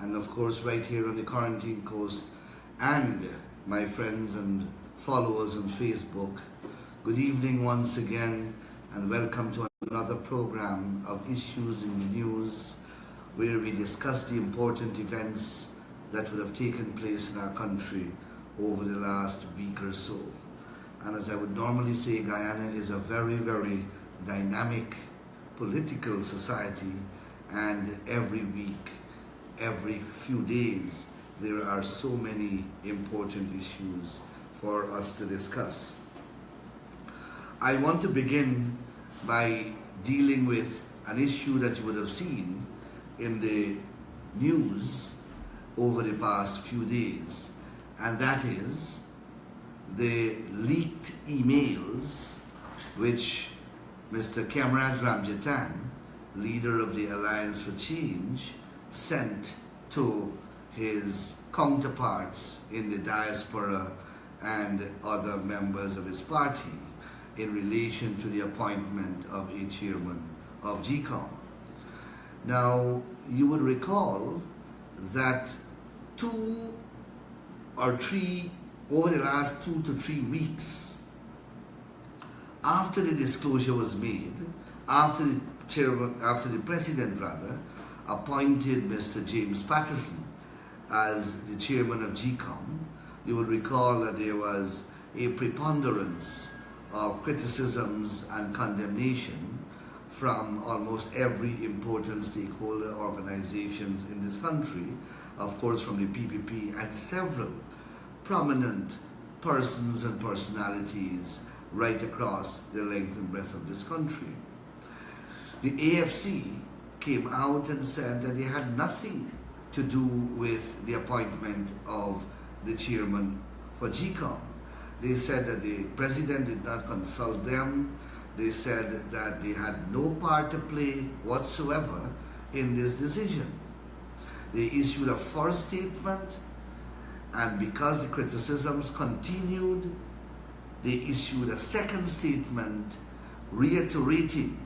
and of course right here on the Quarantine Coast, and my friends and followers on Facebook. Good evening once again, and welcome to another program of Issues in the News, where we discuss the important events that would have taken place in our country over the last week or so. And as I would normally say, Guyana is a very, very dynamic political society, and every week, every few days, there are so many important issues for us to discuss. I want to begin by dealing with an issue that you would have seen in the news over the past few days, and that is the leaked emails which Mr. Kemraj Ramjatan, leader of the Alliance for Change, sent to his counterparts in the diaspora and other members of his party in relation to the appointment of a chairman of GCOM. Now, you would recall that over the last 2 to 3 weeks, after the disclosure was made, after the president appointed Mr. James Patterson as the chairman of GCOM, you will recall that there was a preponderance of criticisms and condemnation from almost every important stakeholder organizations in this country, of course from the PPP, and several prominent persons and personalities right across the length and breadth of this country. The AFC came out and said that they had nothing to do with the appointment of the chairman for GCOM. They said that the president did not consult them. They said that they had no part to play whatsoever in this decision. They issued a first statement, and because the criticisms continued, they issued a second statement reiterating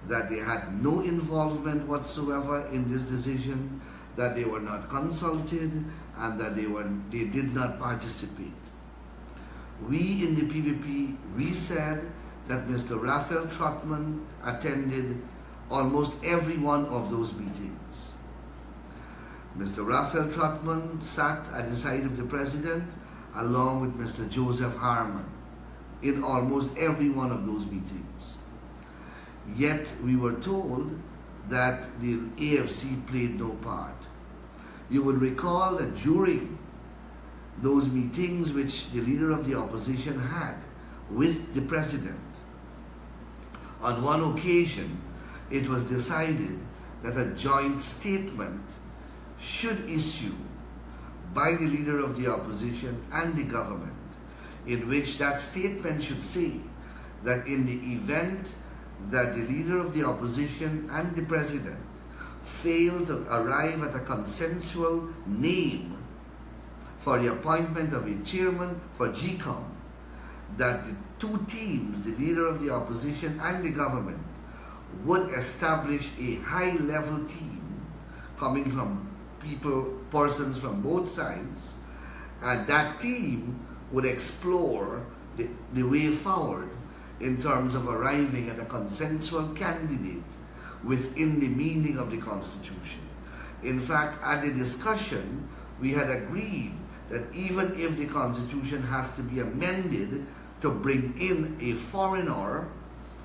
that they had no involvement whatsoever in this decision, that they were not consulted, and that they did not participate. We in the PPP, we said that Mr. Raphael Trotman attended almost every one of those meetings. Mr. Raphael Trotman sat at the side of the president along with Mr. Joseph Harman in almost every one of those meetings. Yet we were told that the AFC played no part. You would recall that during those meetings which the leader of the opposition had with the president, on one occasion it was decided that a joint statement should issue by the leader of the opposition and the government, in which that statement should say that in the event that the leader of the opposition and the president fail to arrive at a consensual name for the appointment of a chairman for GCOM, that the two teams, the leader of the opposition and the government, would establish a high-level team coming from persons from both sides, and that team would explore the way forward in terms of arriving at a consensual candidate within the meaning of the Constitution. In fact, at the discussion, we had agreed that even if the Constitution has to be amended to bring in a foreigner,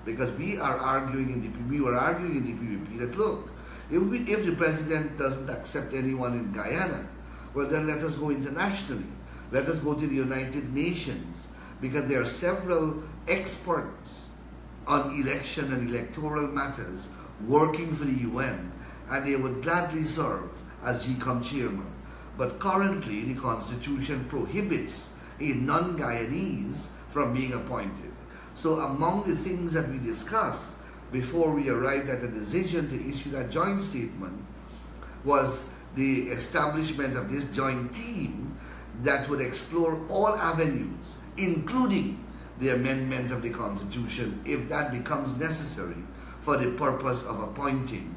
because we were arguing in the PPP that, look, if the president doesn't accept anyone in Guyana, well then let us go internationally. Let us go to the United Nations, because there are several experts on election and electoral matters working for the UN, and they would gladly serve as GCOM chairman. But currently, the Constitution prohibits a non-Guyanese from being appointed. So among the things that we discussed before we arrived at a decision to issue that joint statement was the establishment of this joint team that would explore all avenues, including the amendment of the Constitution, if that becomes necessary for the purpose of appointing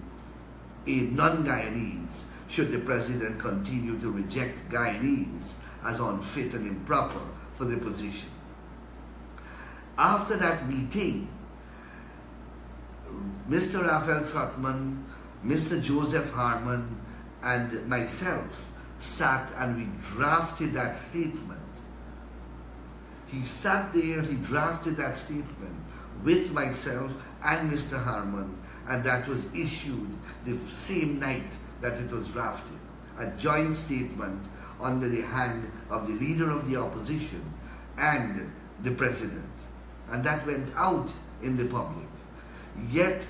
a non-Guyanese should the president continue to reject Guyanese as unfit and improper for the position. After that meeting, Mr. Raphael Trotman, Mr. Joseph Harman, and myself sat and we drafted that statement. He sat there, he drafted that statement with myself and Mr. Harman, and that was issued the same night that it was drafted. A joint statement under the hand of the leader of the opposition and the president. And that went out in the public. Yet,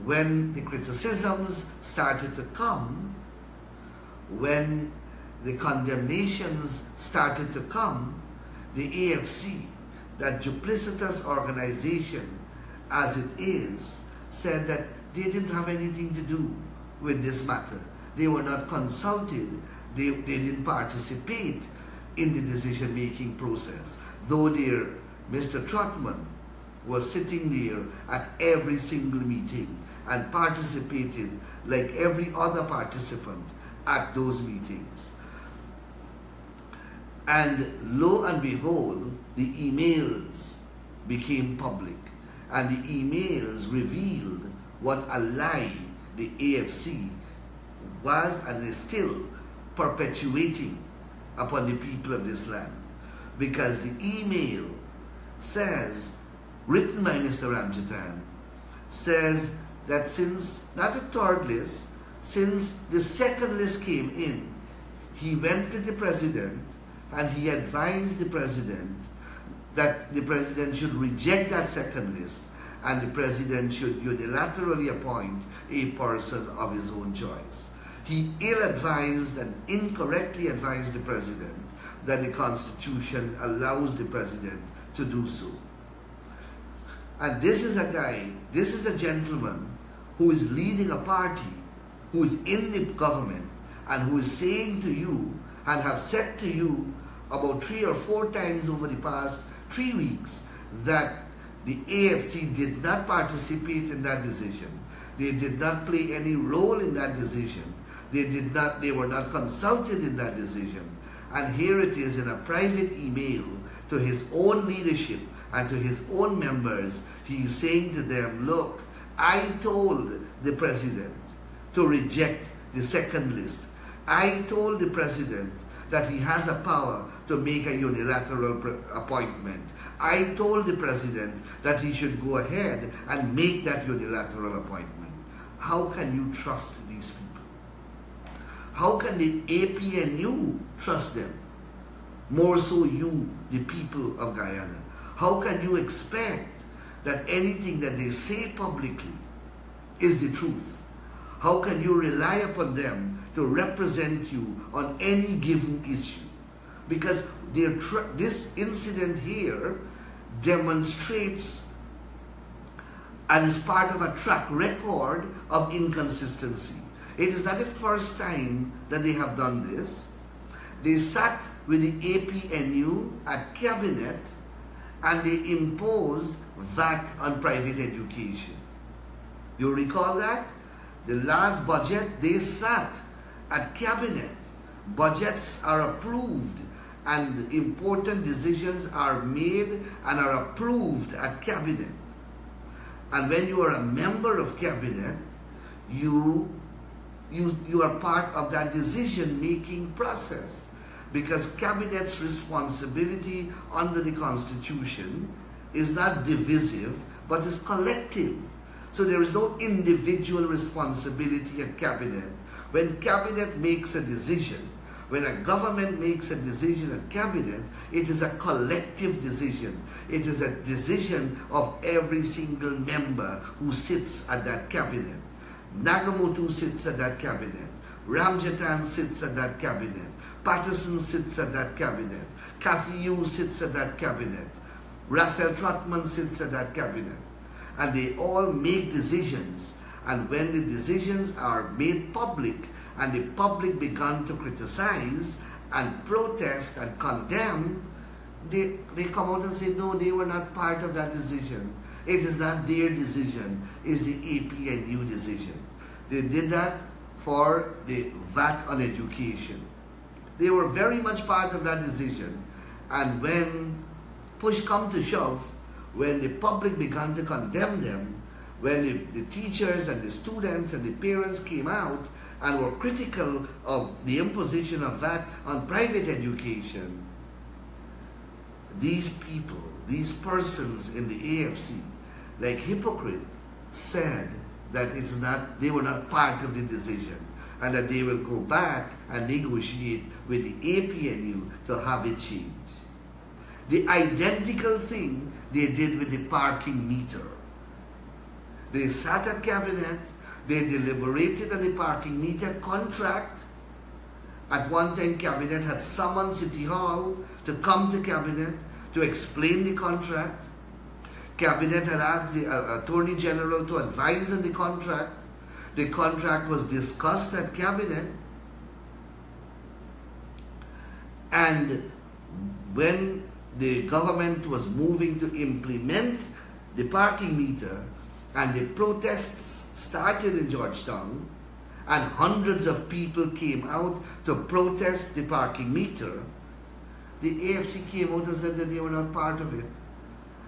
when the criticisms started to come, when the condemnations started to come, the AFC, that duplicitous organization as it is, said that they didn't have anything to do with this matter. They were not consulted. They didn't participate in the decision-making process, though Mr. Trotman was sitting there at every single meeting and participated like every other participant at those meetings. And lo and behold, the emails became public, and the emails revealed what a lie the AFC was and is still perpetuating upon the people of this land. Because the email says, written by Mr. Ramjatan, says that since, not the third list, since the second list came in, he went to the president and he advised the president that the president should reject that second list and the president should unilaterally appoint a person of his own choice. He ill-advised and incorrectly advised the president that the Constitution allows the president to do so. And this is a gentleman who is leading a party, who is in the government, and who is saying to you, and have said to you about 3 or 4 times over the past 3 weeks, that the AFC did not participate in that decision. They did not play any role in that decision. They were not consulted in that decision. And here it is in a private email to his own leadership and to his own members. He is saying to them, look, I told the president to reject the second list. I told the president that he has a power to make a unilateral appointment. I told the president that he should go ahead and make that unilateral appointment. How can you trust these people? How can the APNU trust them? More so you, the people of Guyana. How can you expect that anything that they say publicly is the truth? How can you rely upon them to represent you on any given issue? Because this incident here demonstrates and is part of a track record of inconsistency. It is not the first time that they have done this. They sat with the APNU at cabinet and they imposed VAT on private education. You recall that? The last budget, they sat at cabinet. Budgets are approved and important decisions are made and are approved at cabinet. And when you are a member of cabinet, you are part of that decision-making process, because cabinet's responsibility under the Constitution is not divisive, but is collective. So there is no individual responsibility at cabinet. When cabinet makes a decision, when a government makes a decision at cabinet, it is a collective decision. It is a decision of every single member who sits at that cabinet. Nagamotu sits at that cabinet. Ramjatan sits at that cabinet. Patterson sits at that cabinet. Kathy Yu sits at that cabinet. Raphael Trotman sits at that cabinet. And they all make decisions. And when the decisions are made public and the public began to criticize and protest and condemn, they come out and say, no, they were not part of that decision. It is not their decision, it's the APNU decision. They did that for the VAT on education. They were very much part of that decision. And when push come to shove, when the public began to condemn them, when the teachers and the students and the parents came out and were critical of the imposition of that on private education, these people, these persons in the AFC, like hypocrite, said that it is not, they were not part of the decision, and that they will go back and negotiate with the APNU to have it changed. The identical thing they did with the parking meter. They sat at cabinet, they deliberated on the parking meter contract. At one time, cabinet had summoned City Hall to come to cabinet to explain the contract. Cabinet had asked the Attorney General to advise on the contract. The contract was discussed at cabinet. And when the government was moving to implement the parking meter, and the protests started in Georgetown, and hundreds of people came out to protest the parking meter, the AFC came out and said that they were not part of it.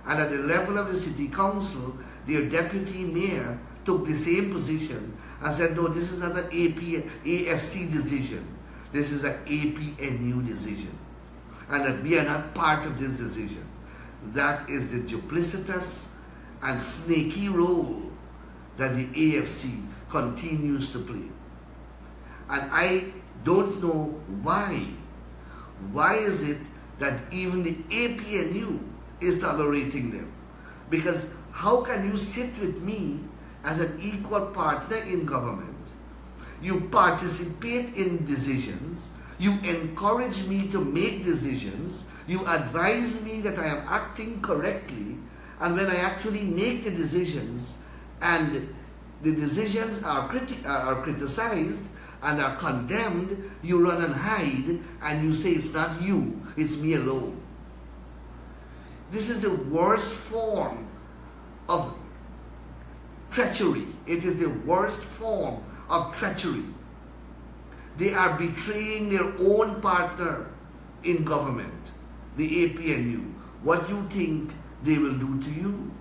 And at the level of the city council, their deputy mayor took the same position and said, no, this is not an AFC decision. This is an APNU decision. And that we are not part of this decision. That is the duplicitous and snaky role that the AFC continues to play. And I don't know why. Why is it that even the APNU is tolerating them? Because how can you sit with me as an equal partner in government? You participate in decisions. You encourage me to make decisions. You advise me that I am acting correctly. And when I actually make the decisions, and the decisions are criticized and are condemned, you run and hide and you say it's not you, it's me alone. This is the worst form of treachery. It is the worst form of treachery. They are betraying their own partner in government, the APNU. What do you think they will do to you,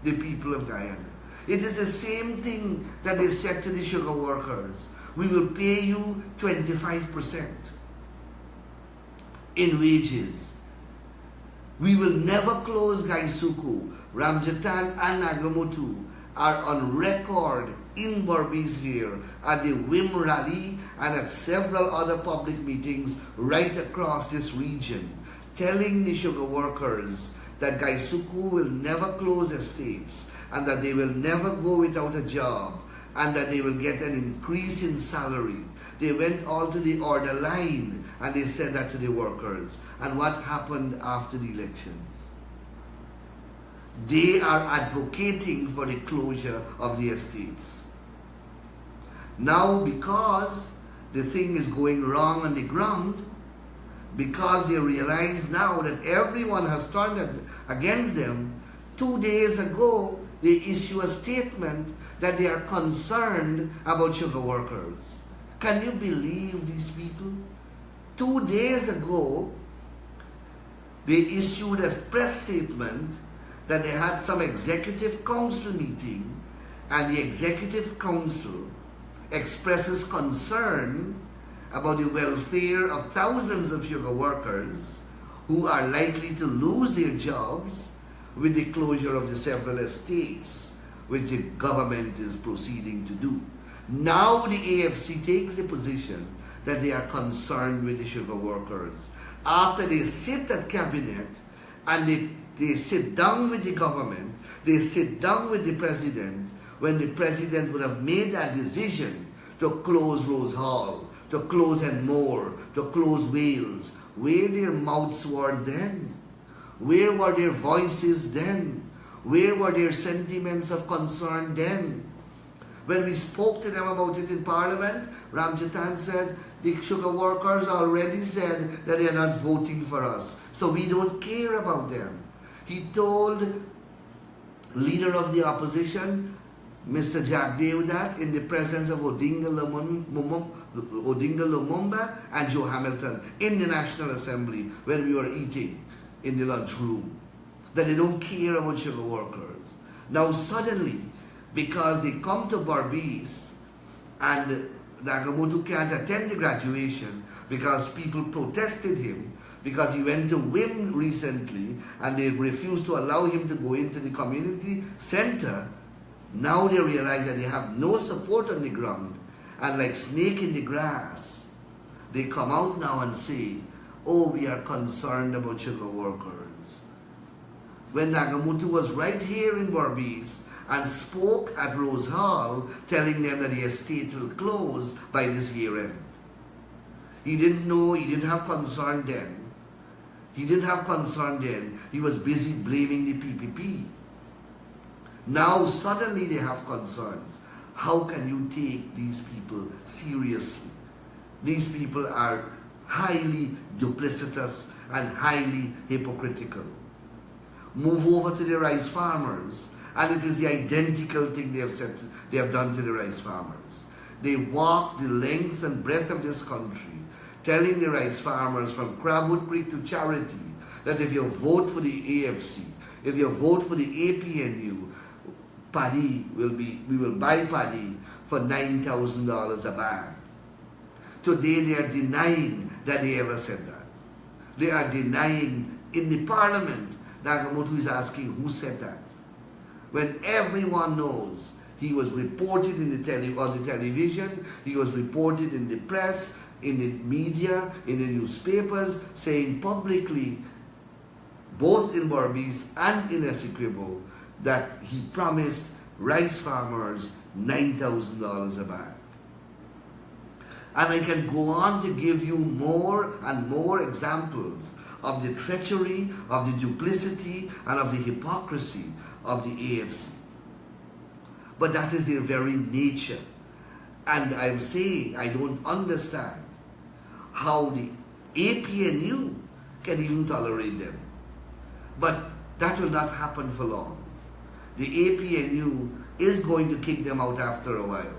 the people of Guyana? It is the same thing that they said to the sugar workers. We will pay you 25% in wages. We will never close Gaisuku. Ramjatan and Nagamutu are on record in Berbice here at the WIM rally and at several other public meetings right across this region, telling the sugar workers that Gaisuku will never close estates and that they will never go without a job and that they will get an increase in salary. They went all to the order line and they said that to the workers. And what happened after the elections? They are advocating for the closure of the estates. Now, because the thing is going wrong on the ground, because they realize now that everyone has turned against them, 2 days ago, they issue a statement that they are concerned about sugar workers. Can you believe these people? 2 days ago, they issued a press statement that they had some executive council meeting, and the executive council expresses concern about the welfare of thousands of sugar workers who are likely to lose their jobs with the closure of the several estates which the government is proceeding to do. Now the AFC takes the position that they are concerned with the sugar workers. After they sit at cabinet and they sit down with the government, they sit down with the president, when the president would have made that decision to close Rose Hall, to close Enmore, to close Wales, where their mouths were then? Where were their voices then? Where were their sentiments of concern then? When we spoke to them about it in Parliament, Ramjatan said, the sugar workers already said that they are not voting for us, so we don't care about them. He told leader of the opposition, Mr. Jack Deodat in the presence of Odinga Lumumba and Joe Hamilton in the National Assembly when we were eating in the lunchroom. That they don't care about sugar workers. Now suddenly, because they come to Barbados and Nagamootoo can't attend the graduation because people protested him, because he went to WIM recently and they refused to allow him to go into the community center. Now they realize that they have no support on the ground, and like snake in the grass, they come out now and say, oh, we are concerned about sugar workers. When Nagamootoo was right here in Barbados and spoke at Rose Hall telling them that the estate will close by this year end. He didn't know, he didn't have concern then. He didn't have concern then. He was busy blaming the PPP. Now suddenly they have concerns. How can you take these people seriously? These people are highly duplicitous and highly hypocritical. Move over to the rice farmers, and it is the identical thing they have done to the rice farmers. They walk the length and breadth of this country, telling the rice farmers from Crabwood Creek to Charity that if you vote for the AFC, if you vote for the APNU, we will buy paddy for $9,000 a bag. Today they are denying that they ever said that. They are denying in the parliament. Nagamootoo is asking who said that. When everyone knows he was reported on the television, he was reported in the press, in the media, in the newspapers, saying publicly, both in Barbados and in Essequibo, that he promised rice farmers $9,000 a bag. And I can go on to give you more and more examples of the treachery, of the duplicity, and of the hypocrisy of the AFC. But that is their very nature. And I'm saying I don't understand how the APNU can even tolerate them. But that will not happen for long. The APNU is going to kick them out after a while.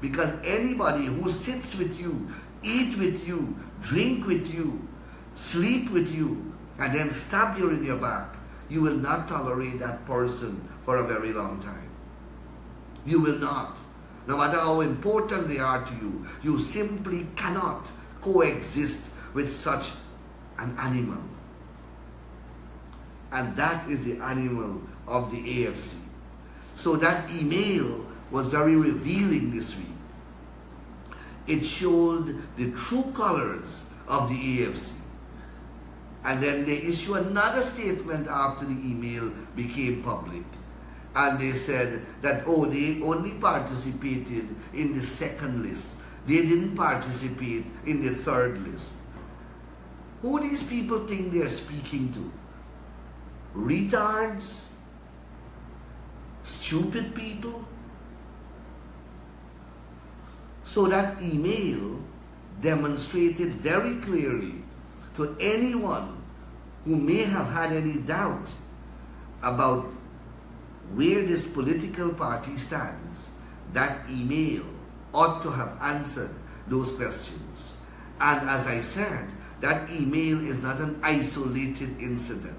Because anybody who sits with you, eat with you, drink with you, sleep with you, and then stab you in your back, you will not tolerate that person for a very long time. You will not. No matter how important they are to you, you simply cannot coexist with such an animal. And that is the animal of the AFC. So that email was very revealing this week. It showed the true colors of the AFC. And then they issue another statement after the email became public. And they said that, oh, they only participated in the second list. They didn't participate in the third list. Who do these people think they're speaking to? Retards? Stupid people? So that email demonstrated very clearly to anyone who may have had any doubt about where this political party stands, that email ought to have answered those questions. And as I said, that email is not an isolated incident.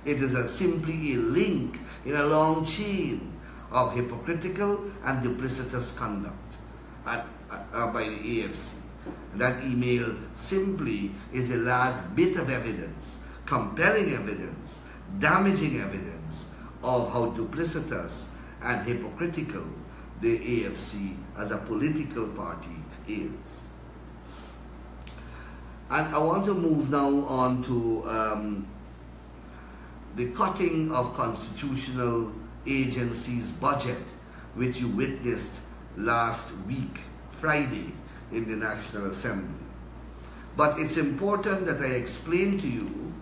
It is simply a link in a long chain of hypocritical and duplicitous conduct by the AFC. That email simply is the last bit of evidence, compelling evidence, damaging evidence of how duplicitous and hypocritical the AFC as a political party is. And I want to move now on to the cutting of constitutional agencies' budget, which you witnessed last week, Friday, in the National Assembly. But it's important that I explain to you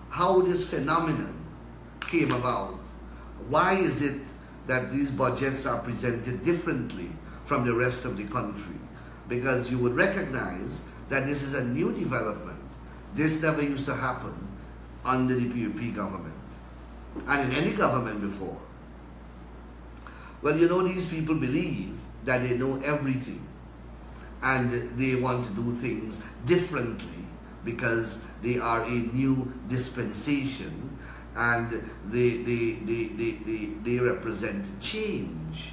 how this phenomenon came about. Why is it that these budgets are presented differently from the rest of the country? Because you would recognize that this is a new development. This never used to happen under the PUP government and in any government before. Well, you know, these people believe that they know everything and they want to do things differently because they are a new dispensation and they represent change.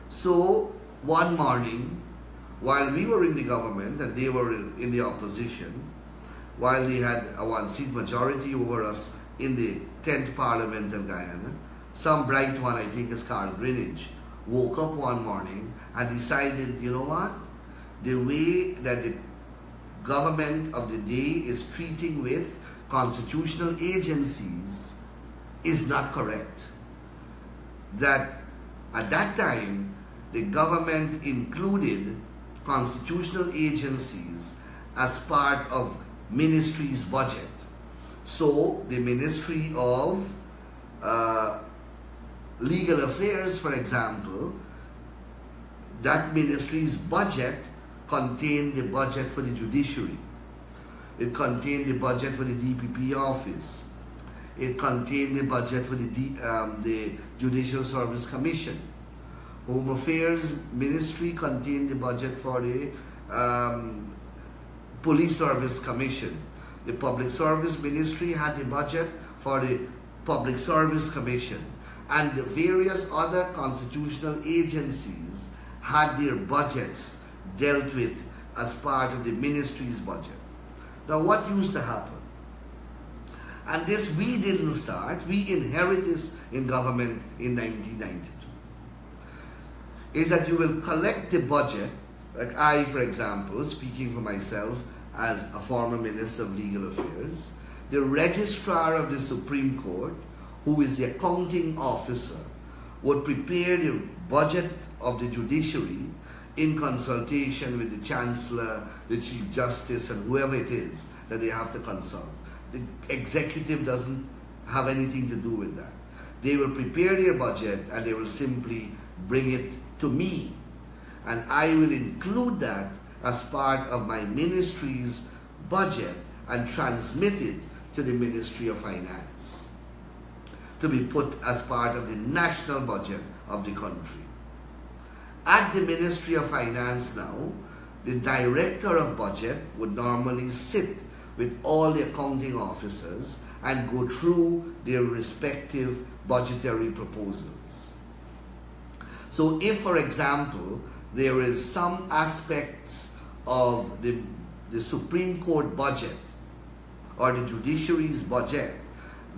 So one morning, while we were in the government and they were in the opposition, while they had a one-seat majority over us in the 10th Parliament of Guyana, some bright one, I think it's Carl Greenwich, woke up one morning and decided, you know what? The way that the government of the day is treating with constitutional agencies is not correct. That at that time, the government included constitutional agencies as part of ministry's budget. So the Ministry of Legal Affairs, for example, that ministry's budget contained the budget for the judiciary. It contained the budget for the DPP office. It contained the budget for the Judicial Service Commission. Home Affairs Ministry contained the budget for the Police Service Commission. The Public Service Ministry had the budget for the Public Service Commission. And the various other constitutional agencies had their budgets dealt with as part of the ministry's budget. Now, what used to happen? And this we didn't start, we inherited this in government in 1992. Is that you will collect the budget, like I, for example, speaking for myself as a former Minister of Legal Affairs, the Registrar of the Supreme Court, who is the accounting officer, would prepare the budget of the judiciary in consultation with the Chancellor, the Chief Justice, and whoever it is that they have to consult. The executive doesn't have anything to do with that. They will prepare their budget and they will simply bring it to me. And I will include that as part of my ministry's budget and transmit it to the Ministry of Finance to be put as part of the national budget of the country. At the Ministry of Finance now, the Director of Budget would normally sit with all the accounting officers and go through their respective budgetary proposals. So if, for example, there is some aspect of the Supreme Court budget or the judiciary's budget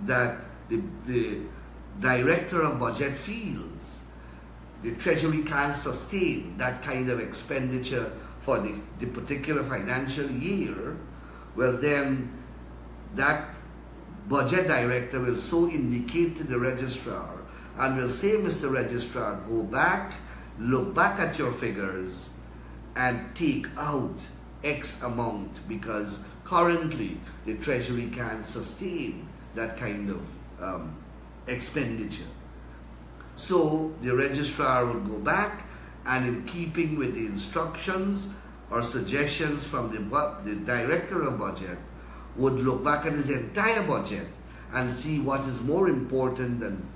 that the Director of Budget feels the Treasury can't sustain that kind of expenditure for the particular financial year, well then that budget director will so indicate to the registrar and will say, Mr. Registrar, go back, look back at your figures and take out X amount because currently the Treasury can't sustain that kind of expenditure. So the registrar would go back and in keeping with the instructions or suggestions from the Director of Budget would look back at his entire budget and see what is more important than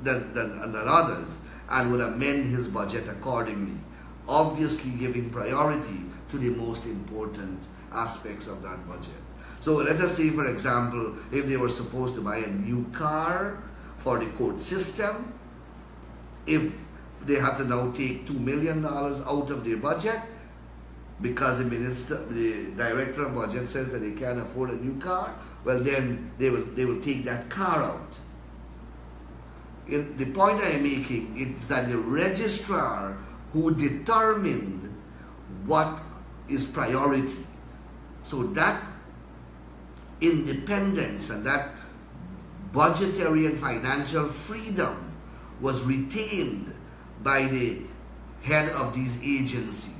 others and would amend his budget accordingly, obviously giving priority to the most important aspects of that budget. So let us say, for example, if they were supposed to buy a new car for the court system, if they have to now take $2 million out of their budget because the Director of Budget says that they can't afford a new car, well then they will take that car out. The point I am making is that the registrar who determined what is priority. So that independence and that budgetary and financial freedom was retained by the head of these agencies.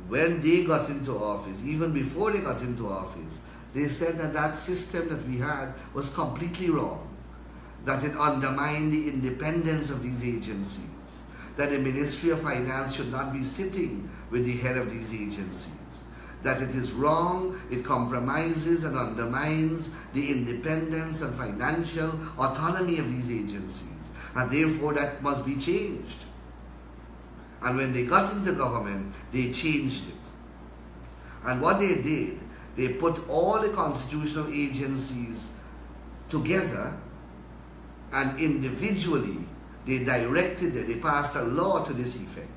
When they got into office, even before they got into office, they said that that system that we had was completely wrong, that it undermined the independence of these agencies, that the Ministry of Finance should not be sitting with the head of these agencies, that it is wrong, it compromises and undermines the independence and financial autonomy of these agencies, and therefore that must be changed. And when they got into government, they changed it. And what they did, they put all the constitutional agencies together, and individually they directed it, they passed a law to this effect.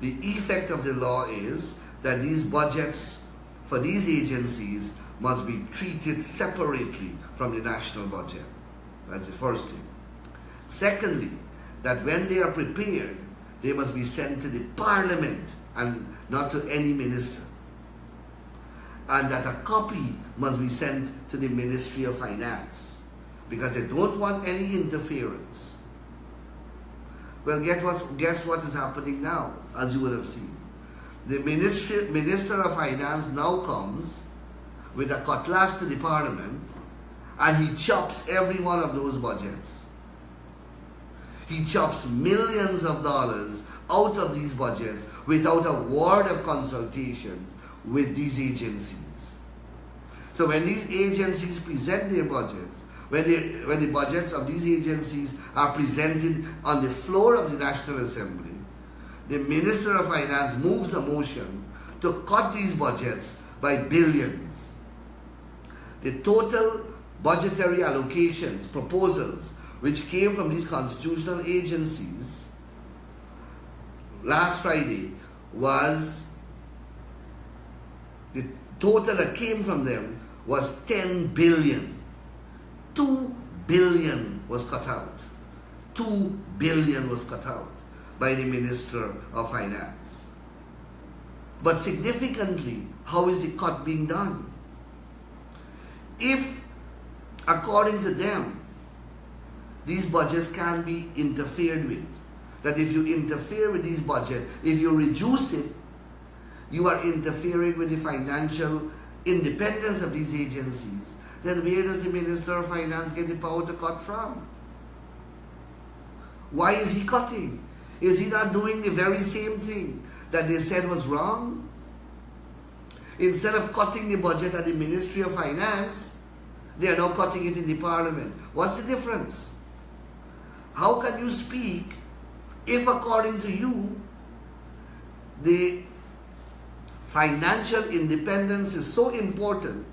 The effect of the law is that these budgets for these agencies must be treated separately from the national budget. That's the first thing. Secondly, that when they are prepared, they must be sent to the parliament and not to any minister. And that a copy must be sent to the Ministry of Finance, because they don't want any interference. Well, guess what is happening now, as you would have seen. The Minister of Finance now comes with a cutlass to the Parliament, and he chops every one of those budgets. He chops millions of dollars out of these budgets without a word of consultation with these agencies. So when these agencies present their budgets, when the budgets of these agencies are presented on the floor of the National Assembly, the Minister of Finance moves a motion to cut these budgets by billions. The total budgetary allocations, proposals, which came from these constitutional agencies last Friday, was the total that came from them was 10 billion. 2 billion was cut out. 2 billion was cut out by the Minister of Finance. But significantly, how is the cut being done? If, according to them, these budgets can be interfered with, that if you interfere with these budgets, if you reduce it, you are interfering with the financial independence of these agencies, then where does the Minister of Finance get the power to cut from? Why is he cutting? Is he not doing the very same thing that they said was wrong? Instead of cutting the budget at the Ministry of Finance, they are now cutting it in the Parliament. What's the difference? How can you speak if, according to you, the financial independence is so important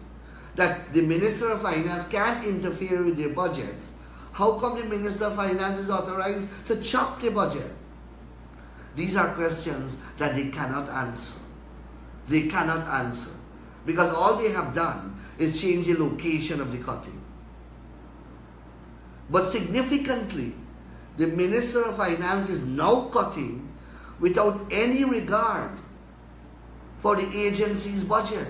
that the Minister of Finance can't interfere with their budgets? How come the Minister of Finance is authorized to chop the budget? These are questions that they cannot answer. They cannot answer, because all they have done is change the location of the cutting. But significantly, the Minister of Finance is now cutting without any regard for the agency's budget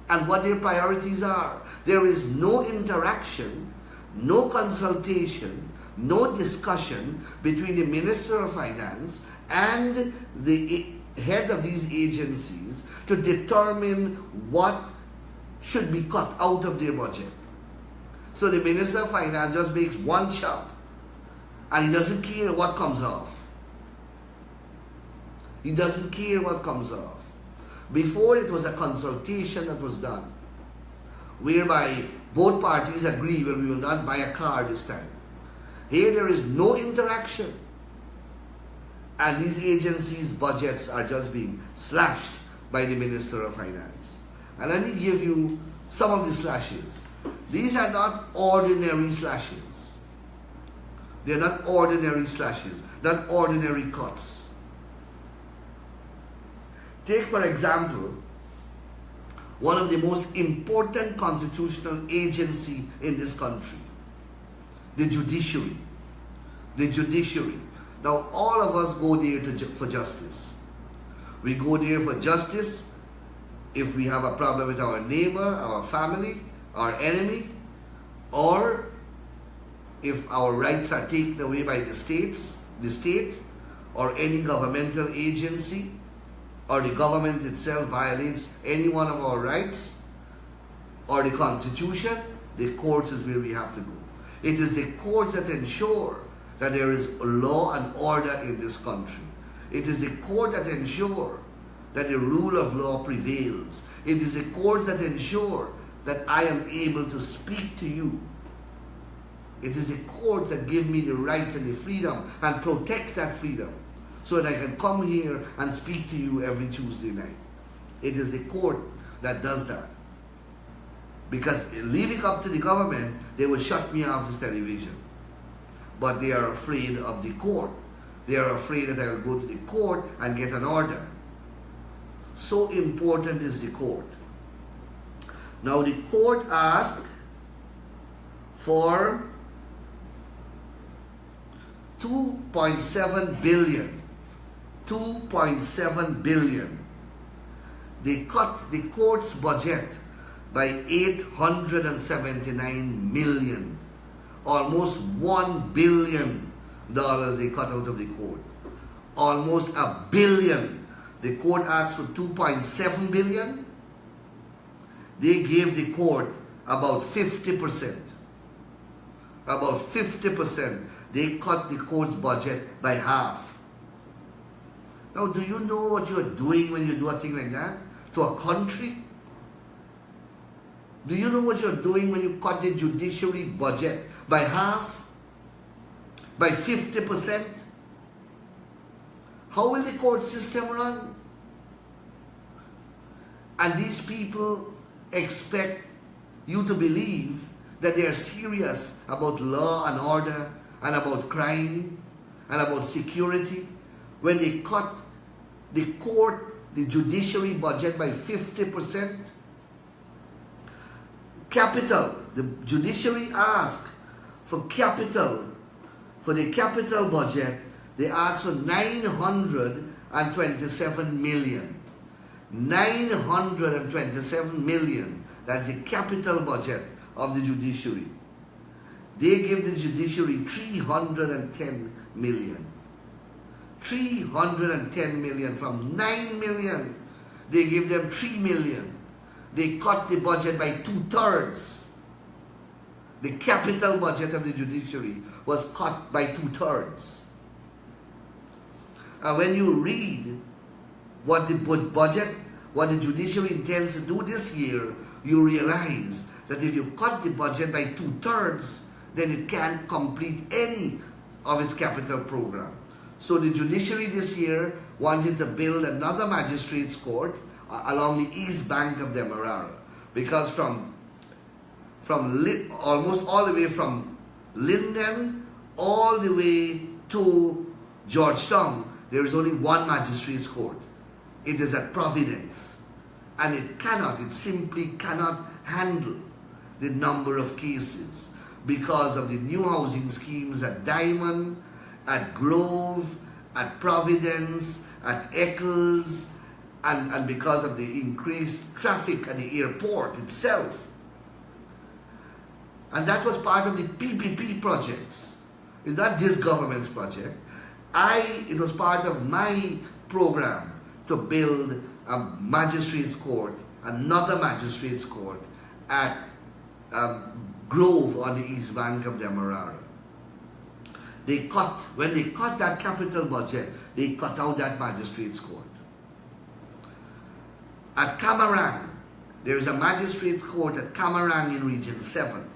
and what their priorities are. There is no interaction, no consultation, no discussion between the Minister of Finance and the head of these agencies to determine what should be cut out of their budget. So the Minister of Finance just makes one chop, and he doesn't care what comes off. He doesn't care what comes off. Before, it was a consultation that was done, whereby both parties agree, well, we will not buy a car this time. Here there is no interaction, and these agencies' budgets are just being slashed by the Minister of Finance. And let me give you some of the slashes. These are not ordinary slashes. They are not ordinary slashes, not ordinary cuts. Take, for example, one of the most important constitutional agency in this country, the judiciary. The judiciary. Now, all of us go there for justice. We go there for justice if we have a problem with our neighbor, our family, our enemy, or if our rights are taken away by the state, or any governmental agency, or the government itself violates any one of our rights, or the Constitution. The courts is where we have to go. It is the courts that ensure that there is law and order in this country. It is the court that ensure that the rule of law prevails. It is a court that ensures that I am able to speak to you. It is a court that gives me the rights and the freedom and protects that freedom so that I can come here and speak to you every Tuesday night. It is the court that does that. Because leaving up to the government, they will shut me off this television. But they are afraid of the court. They are afraid that I will go to the court and get an order. So important is the court. Now the court asked for 2.7 billion. 2.7 billion. They cut the court's budget by 879 million. Almost $1 billion they cut out of the court. Almost $1 billion. The court asked for 2.7 billion. They gave the court about 50%. About 50%. They cut the court's budget by half. Now, do you know what you're doing when you do a thing like that to a country? Do you know what you're doing when you cut the judiciary budget by half? By 50%? How will the court system run? And these people expect you to believe that they are serious about law and order and about crime and about security when they cut the court, the judiciary budget by 50%. Capital, the judiciary asked for capital, for the capital budget, they asked for 927 million. 927 million, that's the capital budget of the judiciary. They give the judiciary 310 million. 310 million from 9 million. They give them 3 million. They cut the budget by 2/3. The capital budget of the judiciary was cut by 2/3. And when you read what the budget, what the judiciary intends to do this year, you realize that if you cut the budget by 2/3, then it can't complete any of its capital program. So the judiciary this year wanted to build another magistrates court along the east bank of the Demerara, because from almost all the way from Linden all the way to Georgetown, there is only one magistrates court. It is at Providence, and it simply cannot handle the number of cases because of the new housing schemes at Diamond, at Grove, at Providence, at Eccles, and because of the increased traffic at the airport itself. And that was part of the PPP projects. It's not this government's project. It was part of my program to build a magistrates court, another magistrates court at Grove on the east bank of the Demerara. When they cut that capital budget, they cut out that magistrates court. At Camarang, there is a magistrates court at Camarang in Region 7.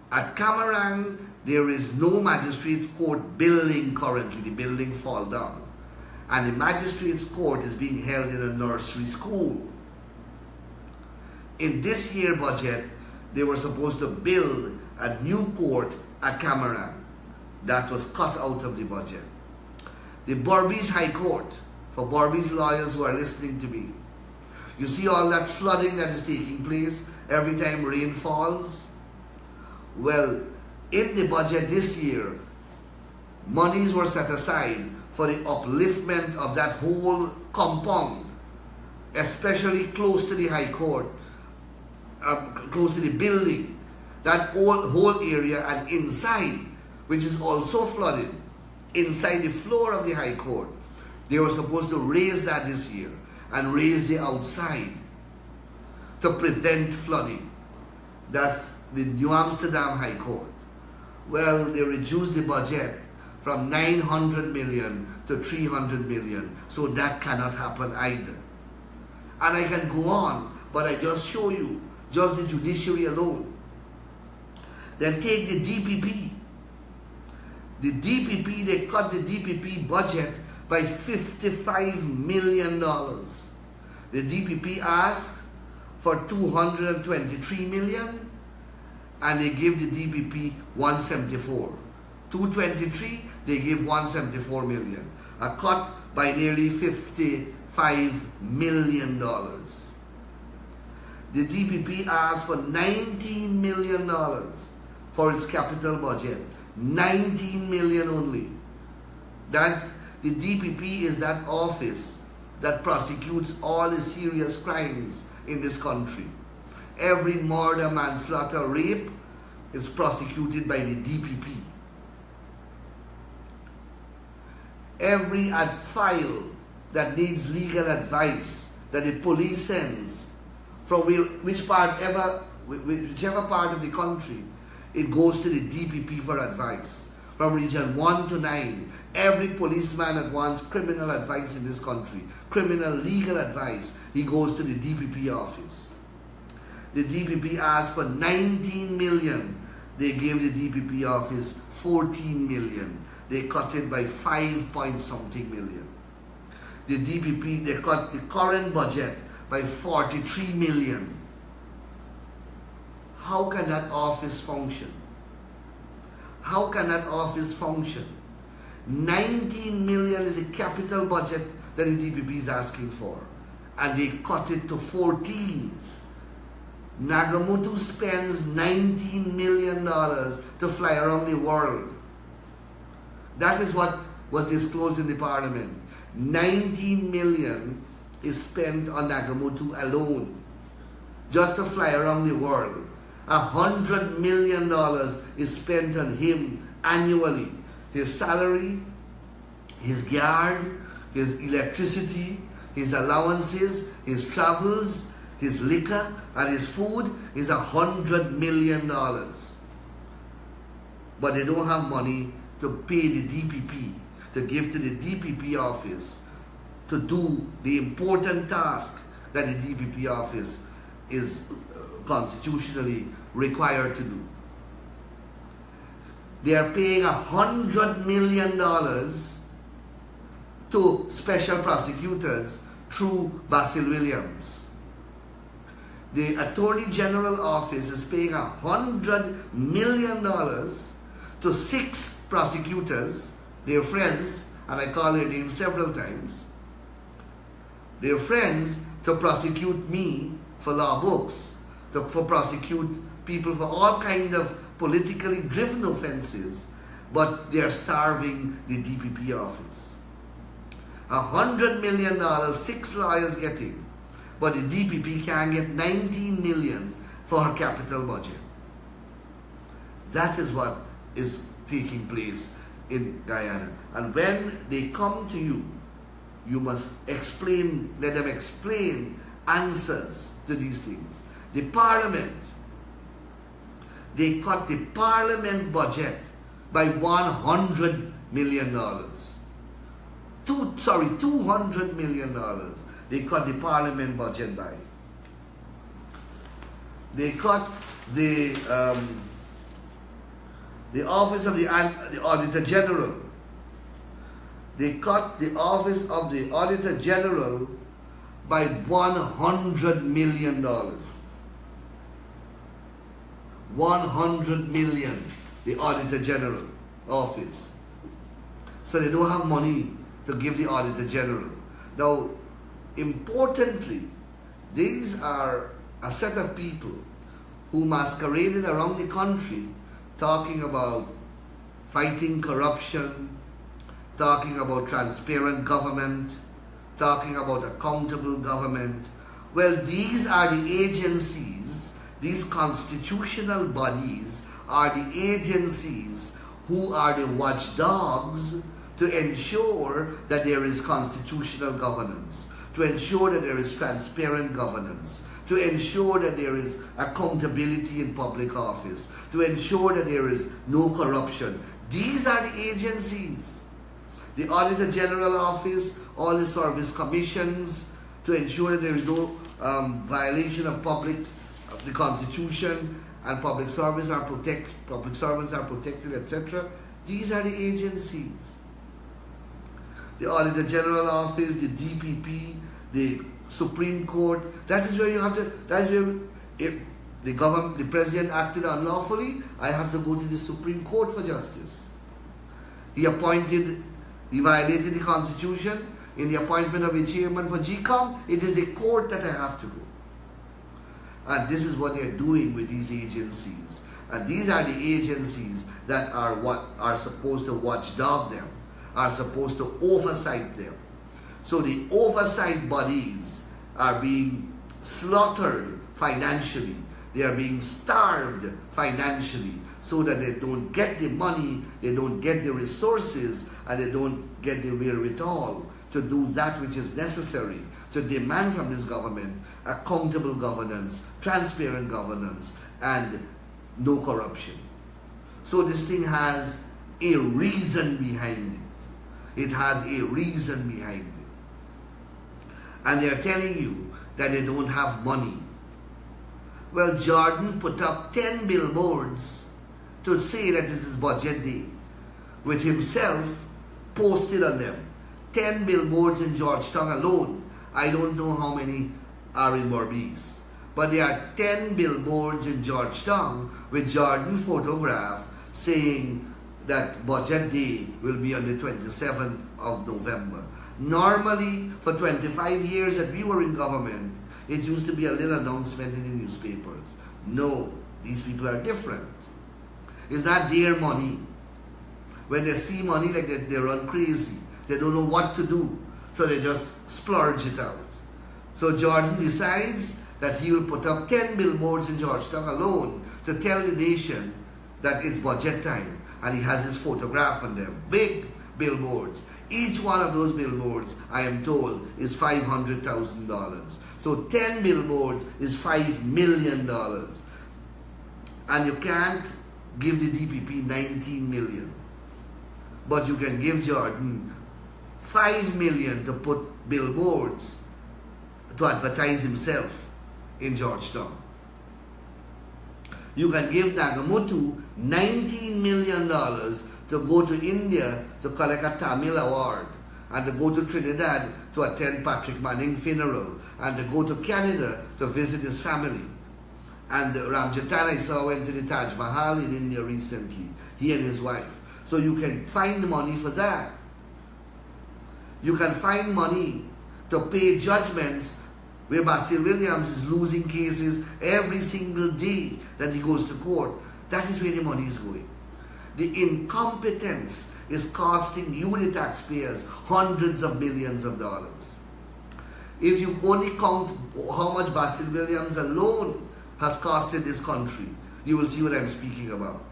At Camarang, there is no magistrates court building currently. The building fell down. And the magistrates court is being held in a nursery school. In this year's budget, they were supposed to build a new court at Camarang. That was cut out of the budget. The Berbice High Court, for Berbice lawyers who are listening to me, you see all that flooding that is taking place every time rain falls? Well, in the budget this year, monies were set aside for the upliftment of that whole compound, especially close to the High Court, close to the building, that whole area, and inside, which is also flooded, inside the floor of the High Court. They were supposed to raise that this year and raise the outside to prevent flooding. That's the New Amsterdam High Court. Well, they reduced the budget from 900 million to 300 million. So that cannot happen either. And I can go on, but I just show you, just the judiciary alone. Then take the DPP. The DPP, they cut the DPP budget by $55 million. The DPP asked for 223 million, and they gave the DPP 174. 223, they gave 174 million. A cut by nearly $55 million. The DPP asked for $19 million for its capital budget. 19 million only. That's the DPP is that office that prosecutes all the serious crimes in this country. Every murder, manslaughter, rape is prosecuted by the DPP. Every file that needs legal advice that the police sends from whichever part of the country, it goes to the DPP for advice. From region 1 to 9, every policeman that wants criminal advice in this country, criminal legal advice, he goes to the DPP office. The DPP asked for 19 million. They gave the DPP office 14 million. They cut it by 5 point something million. The DPP, they cut the current budget by 43 million. How can that office function? How can that office function? 19 million is a capital budget that the DPP is asking for, and they cut it to 14. Nagamutu spends $19 million to fly around the world. That is what was disclosed in the parliament. 19 million is spent on Nagamutu alone, just to fly around the world. $100 million is spent on him annually. His salary, his guard, his electricity, his allowances, his travels, his liquor, and his food is $100 million. But they don't have money to pay the DPP, to give to the DPP office to do the important task that the DPP office is constitutionally required to do. They are paying $100 million to special prosecutors through Basil Williams. The Attorney General office is paying $100 million to 6 prosecutors, their friends, and I call their names several times, their friends, to prosecute me for law books, to prosecute people for all kinds of politically driven offenses, but they are starving the DPP office. $100 million, 6 lawyers getting, but the DPP can get 19 million for her capital budget. That is what is taking place in Guyana. And when they come to you, you must explain, let them explain answers to these things. The parliament, they cut the parliament budget by $100 million. $200 million. They cut the parliament budget by. They cut the office of the Auditor General. They cut the office of the Auditor General by $100 million. 100 million, the Auditor General office. So they don't have money to give the Auditor General. Now, importantly, these are a set of people who masqueraded around the country talking about fighting corruption, talking about transparent government, talking about accountable government. Well, these are the agencies, these constitutional bodies are the agencies who are the watchdogs to ensure that there is constitutional governance, to ensure that there is transparent governance, to ensure that there is accountability in public office, to ensure that there is no corruption. These are the agencies. The Auditor General Office, all the service commissions to ensure there is no violation of the Constitution and public servants are protected, etc. These are the agencies. The Auditor General Office, the DPP, the Supreme Court. That is where you have to. That is where if the president acted unlawfully, I have to go to the Supreme Court for justice. He violated the Constitution in the appointment of a chairman for GCOM. It is the court that I have to go. And this is what they're doing with these agencies. And these are the agencies that are supposed to watchdog them, are supposed to oversight them. So the oversight bodies are being slaughtered financially. They are being starved financially so that they don't get the money, they don't get the resources, and they don't get the wherewithal to do that which is necessary to demand from this government accountable governance, transparent governance, and no corruption. So this thing has a reason behind it. It has a reason behind it. And they're telling you that they don't have money. Well, Jordan put up 10 billboards to say that it is budget day, with himself posted on them. 10 billboards in Georgetown alone. I don't know how many are in Berbice. But there are 10 billboards in Georgetown with Jordan photograph saying that budget day will be on the 27th of November. Normally, for 25 years that we were in government, it used to be a little announcement in the newspapers. No, these people are different. It's not their money. When they see money, like they run crazy. They don't know what to do, so they just splurge it out. So Jordan decides that he will put up 10 billboards in Georgetown alone to tell the nation that it's budget time, and he has his photograph on them. Big billboards. Each one of those billboards, I am told, is $500,000. So 10 billboards is $5 million. And you can't give the DPP 19 million. But you can give Jordan 5 million to put billboards to advertise himself in Georgetown. You can give Nagamutu $19 million to go to India to collect a Tamil award, and to go to Trinidad to attend Patrick Manning funeral, and to go to Canada to visit his family. And Ramjatan, I saw, went to the Taj Mahal in India recently, he and his wife. So you can find money for that. You can find money to pay judgments where Basil Williams is losing cases every single day that he goes to court. That is where the money is going. The incompetence is costing you, the taxpayers, hundreds of millions of dollars. If you only count how much Basil Williams alone has costed this country, you will see what I'm speaking about.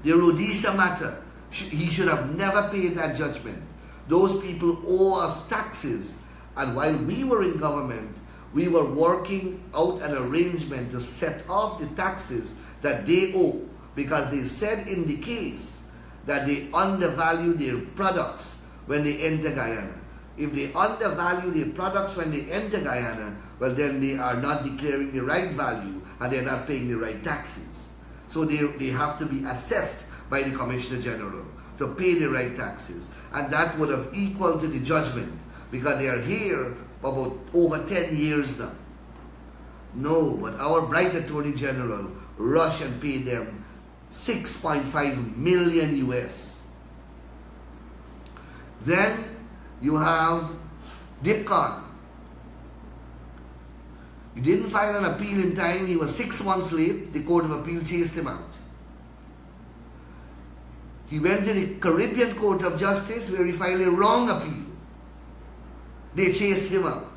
The Rhodesia matter, he should have never paid that judgment. Those people owe us taxes, and while we were in government, we were working out an arrangement to set off the taxes that they owe, because they said in the case that they undervalue their products when they enter Guyana. If they undervalue their products when they enter Guyana, well, then they are not declaring the right value and they're not paying the right taxes. So they have to be assessed by the Commissioner General to pay the right taxes. And that would have equal to the judgment, because they are here for about over 10 years now. No, but our bright Attorney General rushed and paid them 6.5 million US. Then you have Dipcon. He didn't file an appeal in time. He was 6 months late. The Court of Appeal chased him out. He went to the Caribbean Court of Justice where he filed a wrong appeal. They chased him out.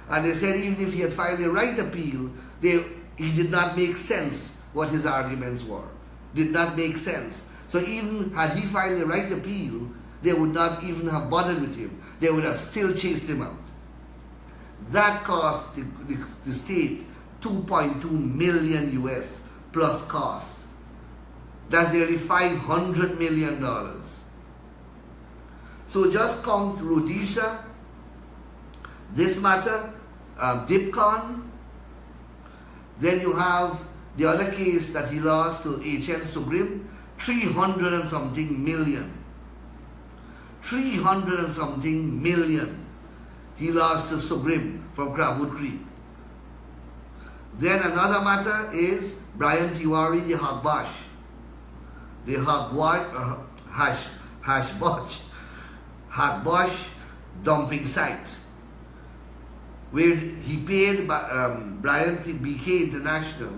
And they said even if he had filed a right appeal, he did not make sense what his arguments were. Did not make sense. So even had he filed a right appeal, they would not even have bothered with him. They would have still chased him out. That cost the state 2.2 million US plus cost. That's nearly $500 million. So just count Rhodesia, this matter, Dipcon. Then you have the other case that he lost to HN Sugrim, 300 and something million. 300 and something million he lost to Sugrim from Crabwood Creek. Then another matter is Brian Tiwari, the Hagbosh. The Hagbosh dumping site, where he paid Brian BK International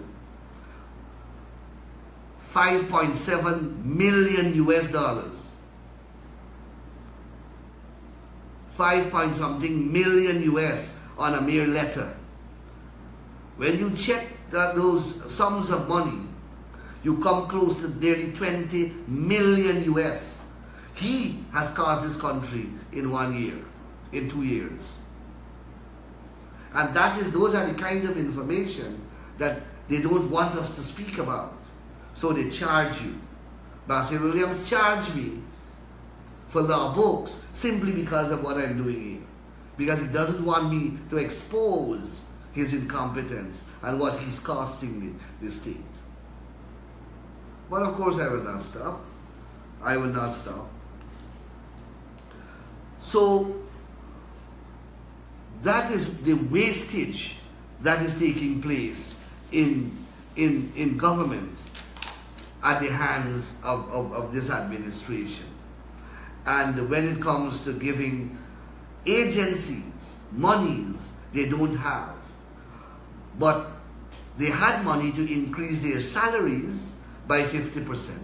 $5.7 million US. 5 point something million US on a mere letter. When you check those sums of money, you come close to nearly 20 million US. He has cost this country in 1 year, in 2 years. And those are the kinds of information that they don't want us to speak about. So they charge you. Basil Williams charged me for law books simply because of what I'm doing here. Because he doesn't want me to expose his incompetence and what he's costing the state. But of course I will not stop. I will not stop. So that is the wastage that is taking place in government at the hands of this administration. And when it comes to giving agencies monies they don't have, but they had money to increase their salaries by 50%.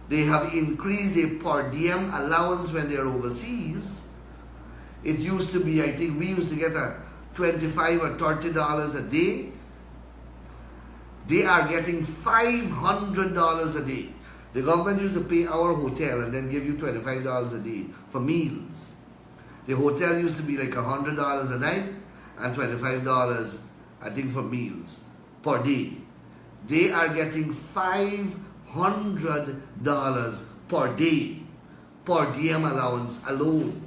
They have increased their per diem allowance when they're overseas. It used to be, I think we used to get a $25 or $30 a day. They are getting $500 a day. The government used to pay our hotel and then give you $25 a day for meals. The hotel used to be like $100 a night and $25, I think, for meals per day. They are getting $500 per day per diem allowance alone.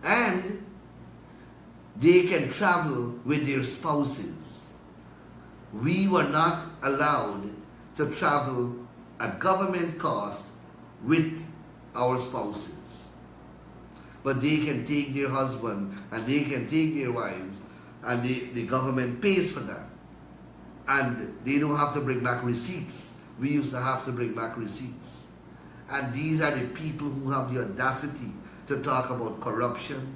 And they can travel with their spouses. We were not allowed to travel at government cost with our spouses. But they can take their husband and they can take their wives, and the government pays for that. And they don't have to bring back receipts. We used to have to bring back receipts. And these are the people who have the audacity to talk about corruption.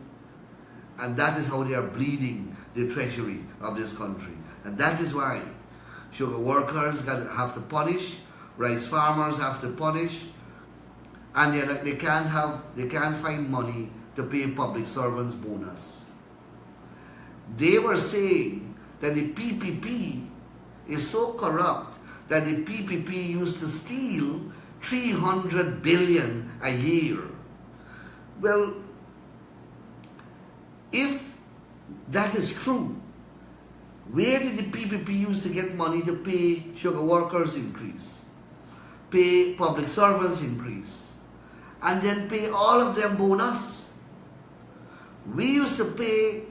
And that is how they are bleeding the treasury of this country. And that is why sugar workers have to punish, rice farmers have to punish, and they can't find money to pay public servants bonus. They were saying that the PPP is so corrupt that the PPP used to steal $300 billion a year. Well, if that is true, where did the PPP use to get money to pay sugar workers increase, pay public servants increase, and then pay all of them bonus? We used to pay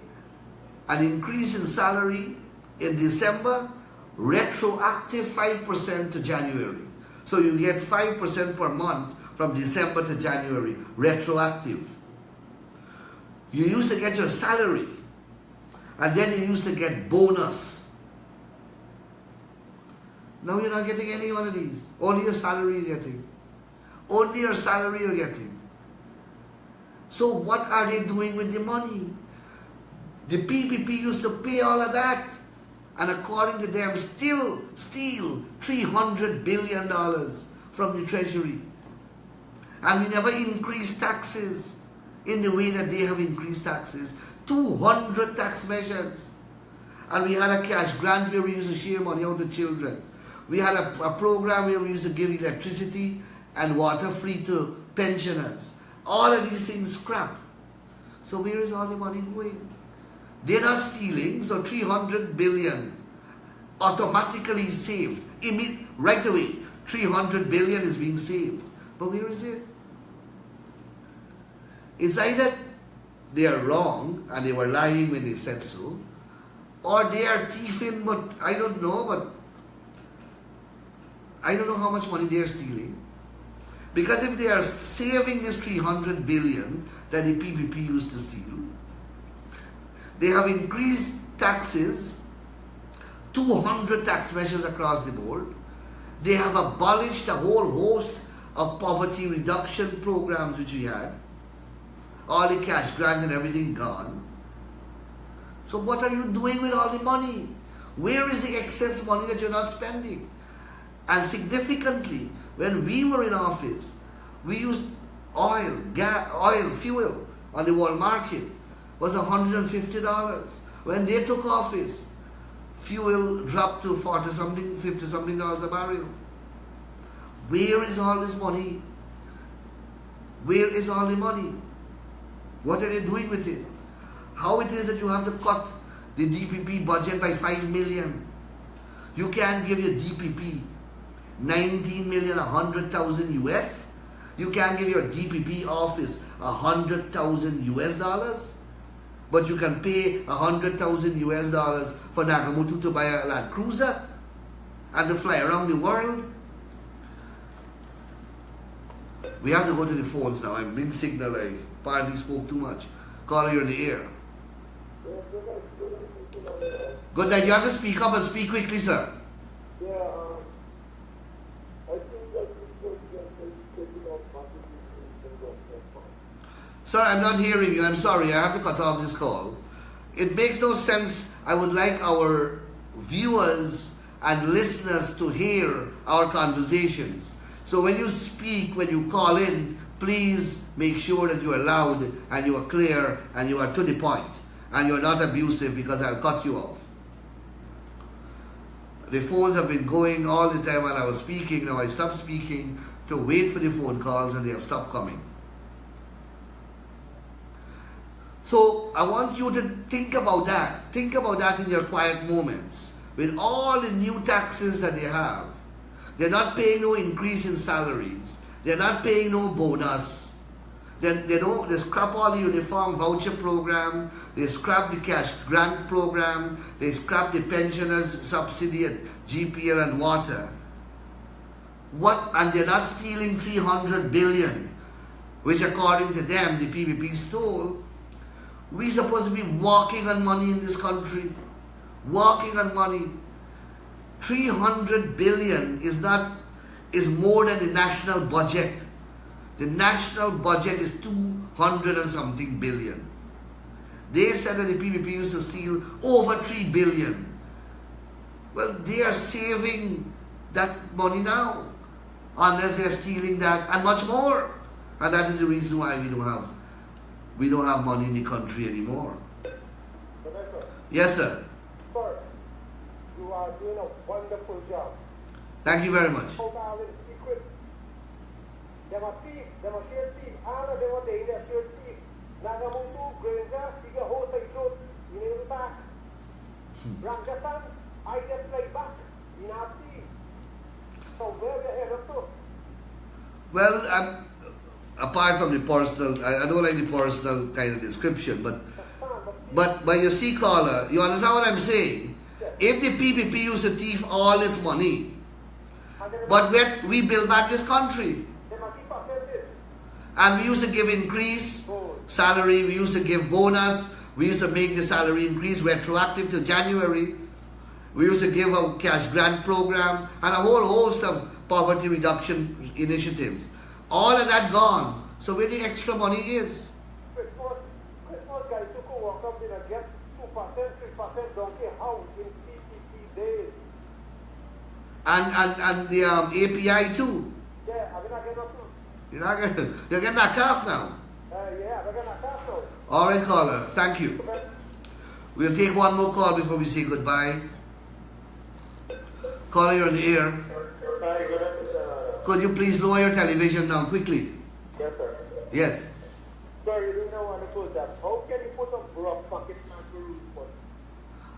an increase in salary in December, retroactive 5% to January. So you get 5% per month from December to January, retroactive. You used to get your salary, and then you used to get bonus. Now you're not getting any one of these. Only your salary you're getting. Only your salary you're getting. So what are they doing with the money? The PPP used to pay all of that, and according to them, still steal $300 billion from the treasury. And we never increased taxes in the way that they have increased taxes. 200 tax measures. And we had a cash grant where we used to share money out to children. We had a program where we used to give electricity and water free to pensioners. All of these things scrap. So where is all the money going? They're not stealing, so $300 billion automatically saved right away, 300 billion is being saved. But where is it? It's either they are wrong and they were lying when they said so, or they are thieving, but I don't know, how much money they are stealing. Because if they are saving this 300 billion that the PPP used to steal, they have increased taxes, 200 tax measures across the board. They have abolished a whole host of poverty reduction programs which we had. All the cash grants and everything gone. So what are you doing with all the money? Where is the excess money that you're not spending? And significantly, when we were in office, we used fuel on the world market was $150. When they took office, fuel dropped to 40-something, $50-something a barrel. Where is all this money? Where is all the money? What are they doing with it? How it is that you have to cut the DPP budget by 5 million? You can't give your DPP 19 million, 100,000 US. You can't give your DPP office 100,000 US dollars. But you can pay 100,000 US dollars for Nagamutu to buy a Land Cruiser and to fly around the world. We have to go to the phones now. I'm being signaled I apparently spoke too much. Caller, you're in the air. Good night. You have to speak up and speak quickly, sir. Yeah, I think that taking off Sir, I'm not hearing you. I'm sorry. I have to cut off this call. It makes no sense. I would like our viewers and listeners to hear our conversations. So when you speak, when you call in, please make sure that you are loud and you are clear and you are to the point and you are not abusive, because I'll cut you off. The phones have been going all the time while I was speaking. Now I stopped speaking to wait for the phone calls and they have stopped coming. So I want you to think about that. Think about that in your quiet moments. With all the new taxes that they have, they're not paying no increase in salaries. They're not paying no bonus. They scrap all the uniform voucher program. They scrap the cash grant program. They scrap the pensioners subsidy at GPL and water. And they're not stealing 300 billion, which according to them, the PPP stole. We're supposed to be walking on money in this country. Walking on money. 300 billion is more than the national budget. The national budget is 200 and something billion. They said that the PPP used to steal over 3 billion. Well, they are saving that money now, unless they are stealing that and much more. And that is the reason why we don't have money in the country anymore. Professor, Yes, sir. sir, you are doing a wonderful job. Thank you very much. How about the secret? Them a thief, them a share thief. All of them are there, they are share thief. Nagamutu, Granger, you get hold of your you need back. Rangasan, I just like back. You not thief. So where the hell up to? Well, apart from the personal, I don't like the personal kind of description, but you see, caller, you understand what I'm saying? If the PPP used to thief all this money, but we build back this country, and we used to give increase salary, we used to give bonus, we used to make the salary increase retroactive to January, we used to give a cash grant program, and a whole host of poverty reduction initiatives. All of that gone. So where the extra money is? Christmas guys took a walk up in a get 2%, 3%, don't care how in PPP days. And the API too. Yeah, I'm not getting up to. You're getting that calf now. Yeah, we're gonna pass now. All right, caller. Thank you. Okay. We'll take one more call before we say goodbye. Caller, you're on the air. Hi, good afternoon. Could you please lower your television down quickly? Yes, sir. Yes. Sir, you didn't want to put that. How can you put a broad pocket kangaroo for?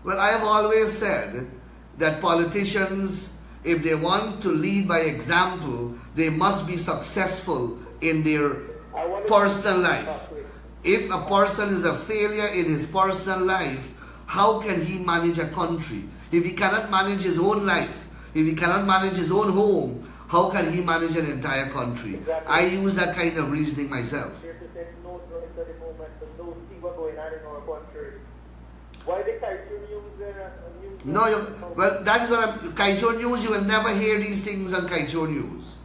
Well, I have always said that politicians if they want to lead by example, they must be successful in their personal life. If a person is a failure in his personal life, how can he manage a country? If he cannot manage his own life, if he cannot manage his own home, how can he manage an entire country? Exactly. I use that kind of reasoning myself. Here to take note at the moment and don't see what's going on in our country. Why the Kaiser news? Well, that is what Kaichor News, you will never hear these things on Kaichor News.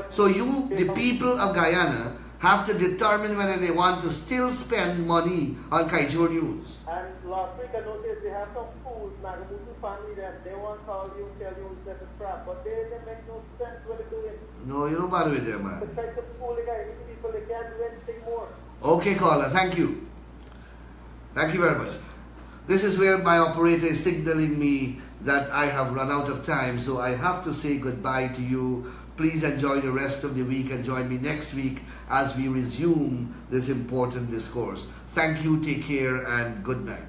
So you, the people of Guyana, have to determine whether they want to still spend money on Kaichor News. And last week I noticed they have some fools, Nagamutu family, that they want to call you and tell you that it's crap, but they make no sense what they're doing. No, you don't bother with them, man. They try to fool the guy, these people, they can't do anything more. Okay, caller, thank you. Thank you very much. This is where my operator is signaling me that I have run out of time, so I have to say goodbye to you. Please enjoy the rest of the week and join me next week as we resume this important discourse. Thank you, take care, and good night.